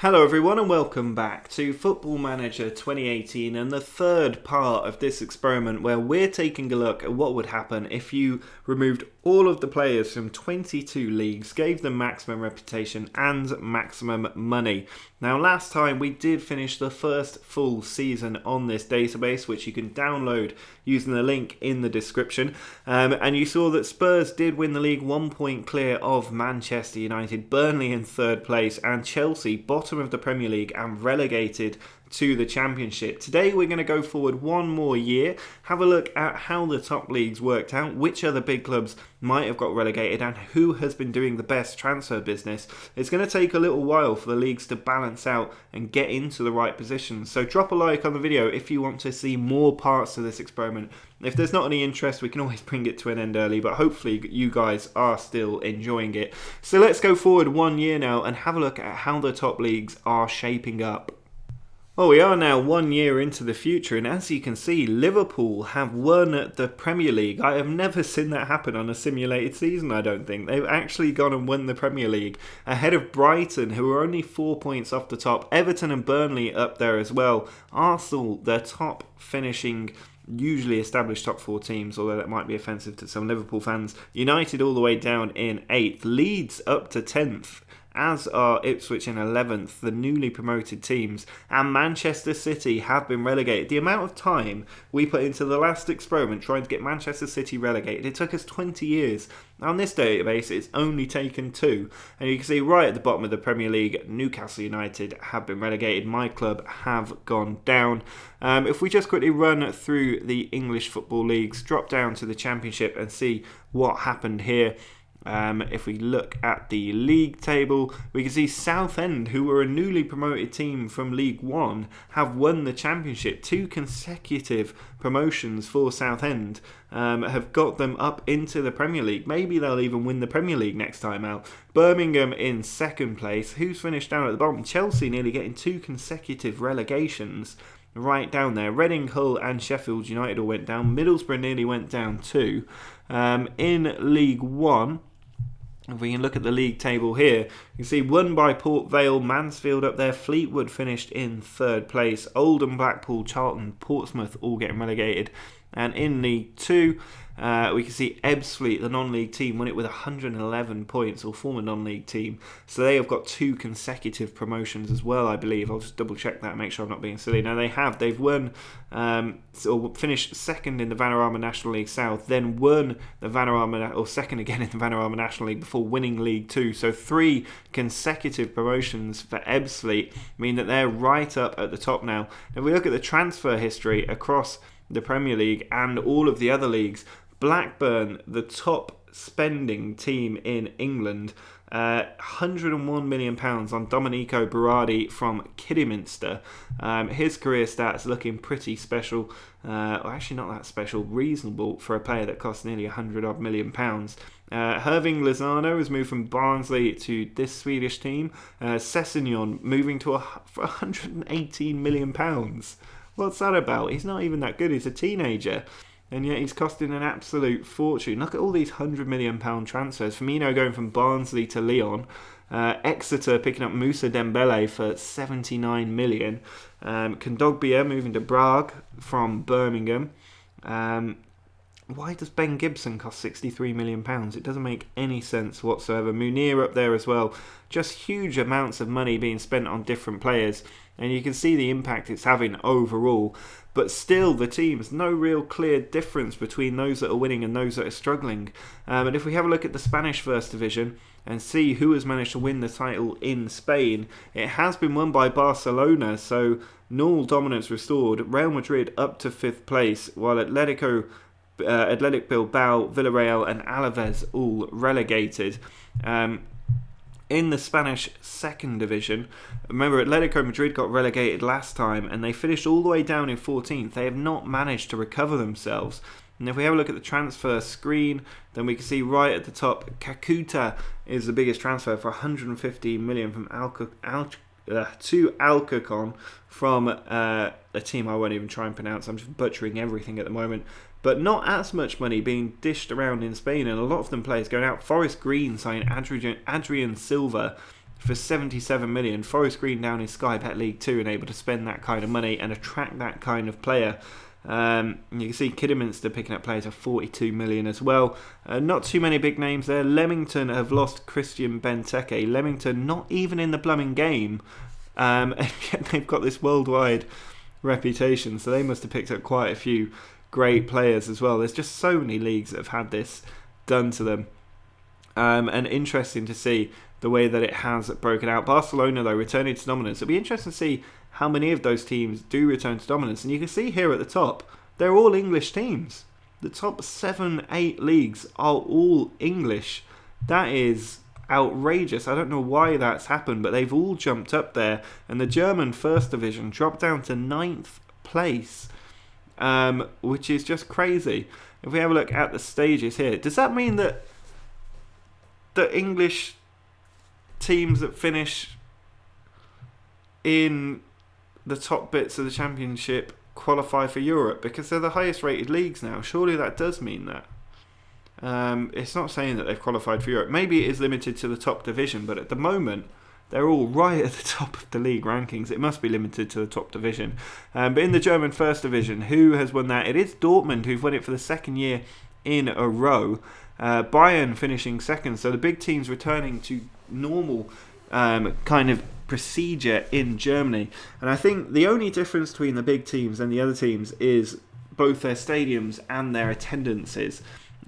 Hello everyone and welcome back to Football Manager 2018 and the third part of this experiment where we're taking a look at what would happen if you removed all of the players from 22 leagues, gave them maximum reputation and maximum money. Now last time we did finish the first full season on this database, which you can download using the link in the description, and you saw that Spurs did win the league 1 point clear of Manchester United, Burnley in third place and Chelsea bottom of the Premier League and relegated to the Championship. Today we're going to go forward one more year, have a look at how the top leagues worked out, which other big clubs might have got relegated and who has been doing the best transfer business. It's going to take a little while for the leagues to balance out and get into the right positions, so drop a like on the video if you want to see more parts to this experiment. If there's not any interest, we can always bring it to an end early, but hopefully you guys are still enjoying it. So let's go forward 1 year now and have a look at how the top leagues are shaping up. Well, we are now 1 year into the future, and as you can see, Liverpool have won the Premier League. I have never seen that happen on a simulated season, I don't think. They've actually gone and won the Premier League ahead of Brighton, who are only 4 points off the top. Everton and Burnley up there as well. Arsenal, their top finishing usually established top four teams, although that might be offensive to some Liverpool fans. United all the way down in 8th. Leeds up to 10th. As are Ipswich in 11th, the newly promoted teams, and Manchester City have been relegated. The amount of time we put into the last experiment trying to get Manchester City relegated, it took us 20 years. On this database, it's only taken 2. And you can see right at the bottom of the Premier League, Newcastle United have been relegated. My club have gone down. If we just quickly run through the English football leagues, drop down to the Championship and see what happened here. If we look at the league table, we can see Southend, who were a newly promoted team from League One, have won the Championship. 2 consecutive promotions for Southend have got them up into the Premier League. Maybe they'll even win the Premier League next time out. Birmingham in 2nd place. Who's finished down at the bottom? Chelsea nearly getting 2 consecutive relegations. Right down there. Reading, Hull and Sheffield United all went down. Middlesbrough nearly went down too. In League One, if we can look at the league table here, you can see won by Port Vale, Mansfield up there, Fleetwood finished in 3rd place, Oldham, Blackpool, Charlton, Portsmouth all getting relegated. And in League 2, we can see Ebbsfleet, the non-league team, won it with 111 points, or former non-league team. So they have got 2 consecutive promotions as well, I believe. I'll just double check that and make sure I'm not being silly. Now they have. They've won, or finished 2nd in the Vanarama National League South, then won the Vanarama, or 2nd again in the Vanarama National League before winning League 2. So 3 consecutive promotions for Ebbsfleet mean that they're right up at the top now. If we look at the transfer history across the Premier League and all of the other leagues, Blackburn, the top spending team in England, £101 million on Domenico Berardi from Kidderminster. His career stats looking pretty special, or actually not that special, reasonable for a player that costs nearly £100 million. Herving Lozano has moved from Barnsley to this Swedish team. Sessegnon moving to for £118 million. What's that about? He's not even that good. He's a teenager. And yet he's costing an absolute fortune. Look at all these £100 million transfers. Firmino going from Barnsley to Lyon. Exeter picking up Moussa Dembele for £79 million. Kondogbia moving to Prague from Birmingham. Why does Ben Gibson cost £63 million? It doesn't make any sense whatsoever. Munir up there as well. Just huge amounts of money being spent on different players. And you can see the impact it's having overall. But still, the teams, no real clear difference between those that are winning and those that are struggling. And if we have a look at the Spanish First Division and see who has managed to win the title in Spain, it has been won by Barcelona. So, null dominance restored. Real Madrid up to 5th place, while Athletic Bilbao, Villarreal and Alaves all relegated. In the Spanish Second Division, remember Atletico Madrid got relegated last time and they finished all the way down in 14th. They have not managed to recover themselves. And if we have a look at the transfer screen, then we can see right at the top, Kakuta is the biggest transfer for £150 million from to Alcorcon from a team I won't even try and pronounce. I'm just butchering everything at the moment. But not as much money being dished around in Spain, and a lot of them players going out. Forest Green signed Adrian Silva for 77 million. Forest Green down in Sky Bet League 2 and able to spend that kind of money and attract that kind of player. You can see Kidderminster picking up players for 42 million as well. Not too many big names there. Leamington have lost Christian Benteke. Leamington not even in the blooming game, and yet they've got this worldwide reputation, so they must have picked up quite a few great players as well. There's just so many leagues that have had this done to them, and interesting to see the way that it has broken out. Barcelona, though, returning to dominance. It'll be interesting to see how many of those teams do return to dominance. And you can see here at the top, they're all English teams. The top 7-8 leagues are all English. That is outrageous. I don't know why that's happened, but they've all jumped up there. And the German First Division dropped down to 9th place, which is just crazy. If we have a look at the stages here, does that mean that the English teams that finish in the top bits of the championship qualify for Europe? Because they're the highest rated leagues now. Surely that does mean that. It's not saying that they've qualified for Europe. Maybe it is limited to the top division, but at the moment they're all right at the top of the league rankings. It must be limited to the top division. But in the German First Division, who has won that? It is Dortmund, who've won it for the second year in a row. Bayern finishing second, so the big teams returning to normal kind of procedure in Germany. And I think the only difference between the big teams and the other teams is both their stadiums and their attendances.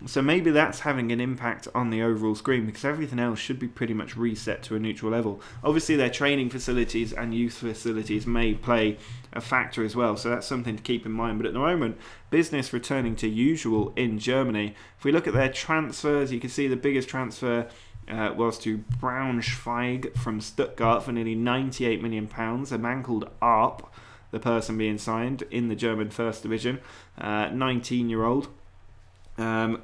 So maybe that's having an impact on the overall screen, because everything else should be pretty much reset to a neutral level. Obviously their training facilities and youth facilities may play a factor as well, so that's something to keep in mind. But at the moment, business returning to usual in Germany. If we look at their transfers, you can see the biggest transfer was to Braunschweig from Stuttgart for nearly £98 million. A man called Arp, the person being signed in the German First Division, 19-year-old.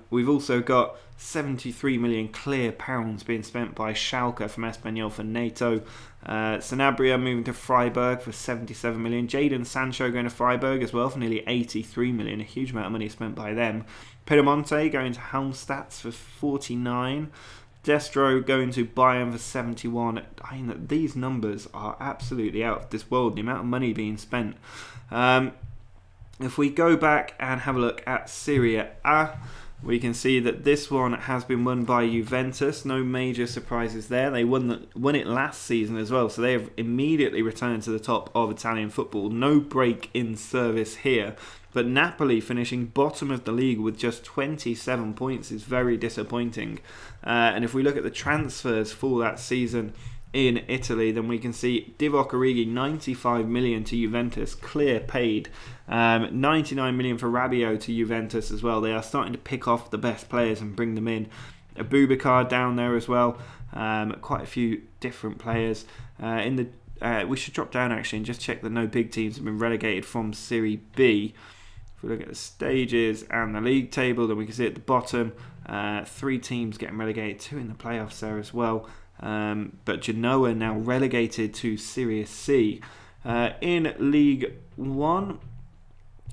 We've also got 73 million clear pounds being spent by Schalke from Espanyol for NATO. Sanabria moving to Freiburg for 77 million. Jadon Sancho going to Freiburg as well for nearly 83 million. A huge amount of money spent by them. Piedemonte going to Halmstad for 49. Destro going to Bayern for 71. I mean, these numbers are absolutely out of this world, the amount of money being spent. If we go back and have a look at Serie A, we can see that this one has been won by Juventus. No major surprises there. They won it last season as well, so they have immediately returned to the top of Italian football. No break in service here. But Napoli finishing bottom of the league with just 27 points is very disappointing. And if we look at the transfers for that season in Italy, then we can see Divock Origi, 95 million to Juventus, clear paid. 99 million for Rabiot to Juventus as well. They are starting to pick off the best players and bring them in. Abubakar down there as well. Quite a few different players. We should drop down actually and just check that no big teams have been relegated from Serie B. If we look at the stages and the league table, then we can see at the bottom 3 teams getting relegated, 2 in the playoffs there as well. But Genoa now relegated to Serie C. In League 1,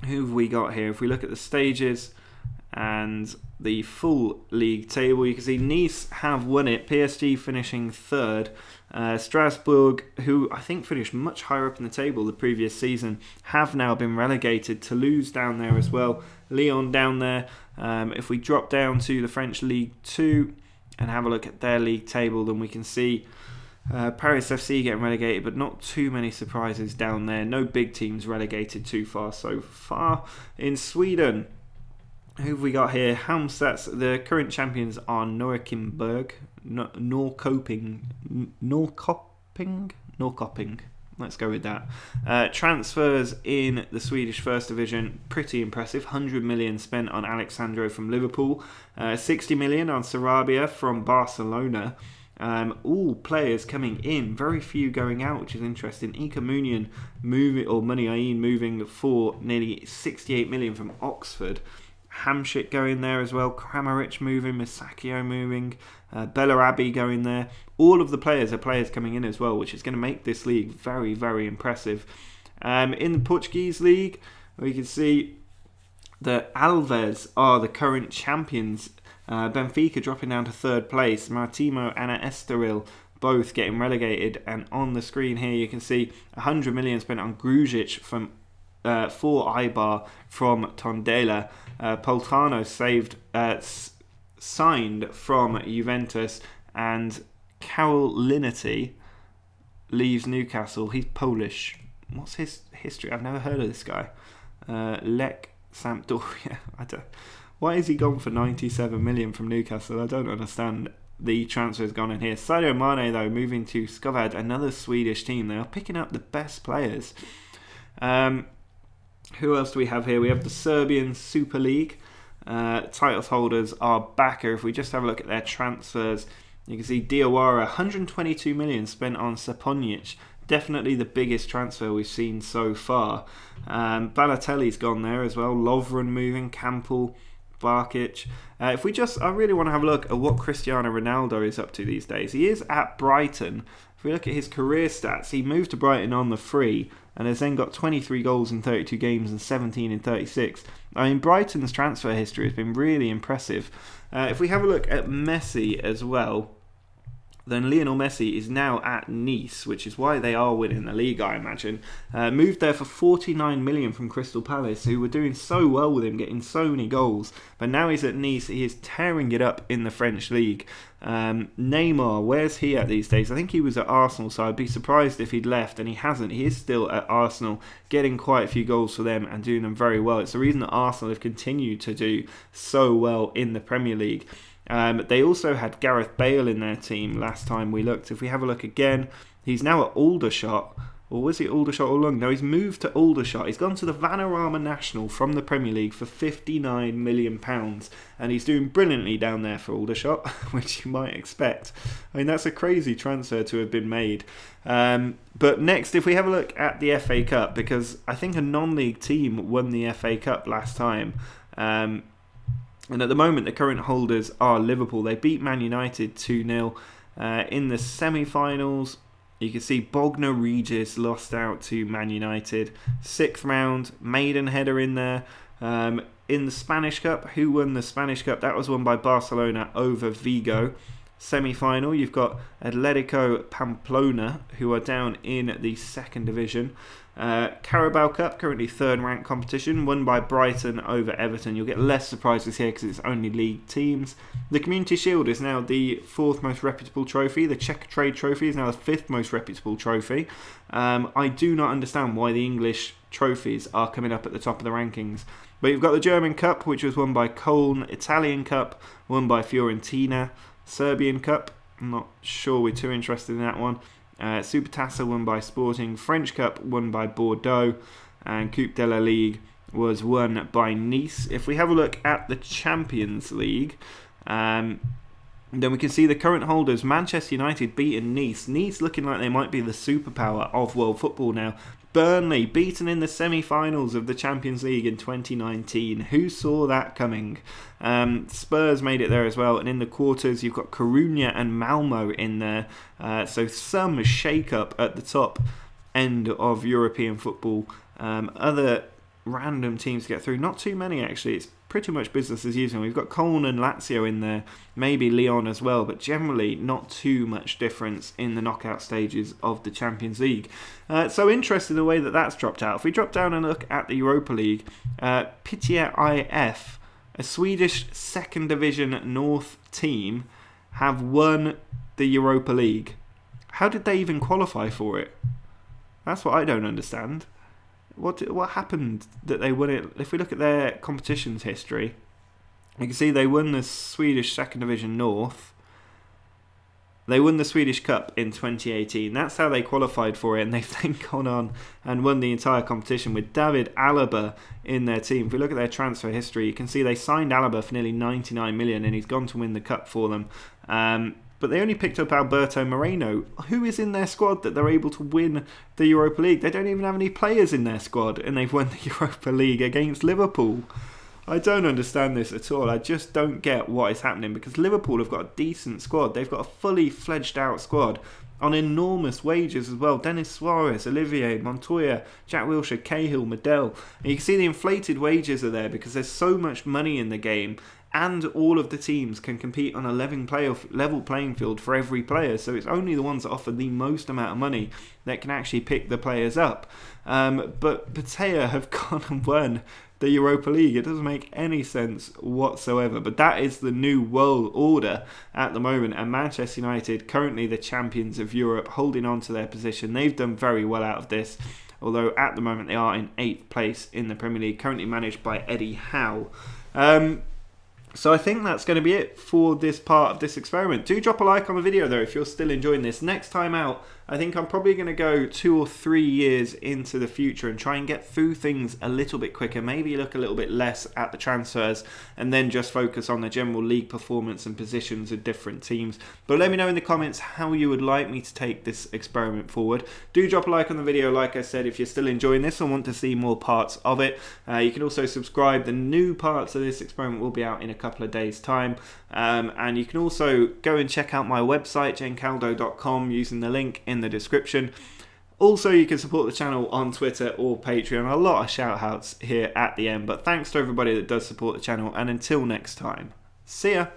who have we got here? If we look at the stages and the full league table, you can see Nice have won it. PSG finishing 3rd. Strasbourg, who I think finished much higher up in the table the previous season, have now been relegated. Toulouse down there as well. Lyon down there. If we drop down to the French League 2 and have a look at their league table, then we can see Paris FC getting relegated, but not too many surprises down there. No big teams relegated too far so far. In Sweden, who have we got here? Halmstad. The current champions are Norrköping. Norrköping. Let's go with that. Transfers in the Swedish First Division, pretty impressive. 100 million spent on Alexandro from Liverpool. 60 million on Sarabia from Barcelona. All players coming in, very few going out, which is interesting. Ika Munian moving, or Muniain moving for nearly 68 million from Oxford. Hamšík going there as well. Kramaric moving, Misakio moving, Bellarabi going there. All of the players are players coming in as well, which is going to make this league very, very impressive. In the Portuguese league, we can see that Alves are the current champions. Benfica dropping down to 3rd place. Marítimo and Estoril both getting relegated. And on the screen here, you can see 100 million spent on Grujic for Eibar from Tondela. Poltano signed from Juventus, and Karol Linerty leaves Newcastle. He's Polish. What's his history? I've never heard of this guy. Lech Sampdoria. Why is he gone for 97 million from Newcastle? I don't understand. The transfer has gone in here. Sadio Mane, though, moving to Skovad, another Swedish team. They are picking up the best players. Who else do we have here? We have the Serbian Super League. Titles holders are Bakker. If we just have a look at their transfers, you can see Diawara, 122 million spent on Saponic. Definitely the biggest transfer we've seen so far. Balotelli's gone there as well. Lovren moving, Campbell, Barkic. I really want to have a look at what Cristiano Ronaldo is up to these days. He is at Brighton. If we look at his career stats, he moved to Brighton on the free and has then got 23 goals in 32 games and 17 in 36. I mean, Brighton's transfer history has been really impressive. If we have a look at Messi as well, then Lionel Messi is now at Nice, which is why they are winning the league, I imagine. Moved there for 49 million from Crystal Palace, who were doing so well with him, getting so many goals. But now he's at Nice, he is tearing it up in the French league. Neymar, where's he at these days? I think he was at Arsenal, so I'd be surprised if he'd left, and he hasn't. He is still at Arsenal, getting quite a few goals for them and doing them very well. It's the reason that Arsenal have continued to do so well in the Premier League. They also had Gareth Bale in their team last time we looked. If we have a look again, he's now at Aldershot. Or was he at Aldershot all along? No, he's moved to Aldershot. He's gone to the Vanarama National from the Premier League for £59 million. And he's doing brilliantly down there for Aldershot, which you might expect. I mean, that's a crazy transfer to have been made. But next, if we have a look at the FA Cup, because I think a non-league team won the FA Cup last time. And at the moment, the current holders are Liverpool. They beat Man United 2-0 in the semi-finals. You can see Bognor Regis lost out to Man United. 6th round, maiden header in there. In the Spanish Cup, who won the Spanish Cup? That was won by Barcelona over Vigo. Semi-final, you've got Atletico Pamplona, who are down in the 2nd division. Carabao Cup, currently 3rd ranked competition, won by Brighton over Everton. You'll get less surprises here because it's only league teams. The Community Shield is now the 4th most reputable trophy. The Czech Trade Trophy is now the 5th most reputable trophy. I do not understand why the English trophies are coming up at the top of the rankings. But you've got the German Cup, which was won by Köln. Italian Cup, won by Fiorentina. Serbian Cup, I'm not sure we're too interested in that one. Supertassa won by Sporting. French Cup won by Bordeaux. And Coupe de la Ligue was won by Nice. If we have a look at the Champions League, then we can see the current holders, Manchester United beating Nice. Nice looking like they might be the superpower of world football now. Burnley beaten in the semi-finals of the Champions League in 2019. Who saw that coming? Spurs made it there as well. And in the quarters, you've got Coruña and Malmo in there. So some shake-up at the top end of European football. Other random teams to get through. Not too many, actually. It's pretty much business as usual. We've got Köln and Lazio in there, maybe Lyon as well, but generally not too much difference in the knockout stages of the Champions League. So interested in the way that that's dropped out. If we drop down and look at the Europa League, Pitya IF, a Swedish 2nd Division North team, have won the Europa League. How did they even qualify for it? That's what I don't understand. What happened that they won it? If we look at their competitions history, you can see they won the Swedish 2nd Division North. They won the Swedish Cup in 2018. That's how they qualified for it, and they've then gone on and won the entire competition with David Alaba in their team. If we look at their transfer history, you can see they signed Alaba for nearly 99 million, and he's gone to win the Cup for them. But they only picked up Alberto Moreno. Who is in their squad that they're able to win the Europa League? They don't even have any players in their squad, and they've won the Europa League against Liverpool. I don't understand this at all. I just don't get what is happening, because Liverpool have got a decent squad. They've got a fully fledged out squad on enormous wages as well. Denis Suarez, Olivier, Montoya, Jack Wilshere, Cahill, Medel. And you can see the inflated wages are there because there's so much money in the game. and all of the teams can compete on a level playing field for every player. So it's only the ones that offer the most amount of money that can actually pick the players up. But Patea have gone and won the Europa League. It doesn't make any sense whatsoever. But that is the new world order at the moment. And Manchester United, currently the champions of Europe, holding on to their position. They've done very well out of this. Although at the moment they are in 8th place in the Premier League, currently managed by Eddie Howe. So I think that's going to be it for this part of this experiment. Do drop a like on the video though if you're still enjoying this. Next time out, I think I'm probably going to go 2 or 3 years into the future and try and get through things a little bit quicker. Maybe look a little bit less at the transfers and then just focus on the general league performance and positions of different teams. But let me know in the comments how you would like me to take this experiment forward. Do drop a like on the video, like I said, if you're still enjoying this and want to see more parts of it. You can also subscribe. The new parts of this experiment will be out in a couple of days' time. And you can also go and check out my website, jenkaldo.com, using the link in the description. Also, you can support the channel on Twitter or Patreon. A lot of shout outs here at the end, but thanks to everybody that does support the channel, and until next time, see ya.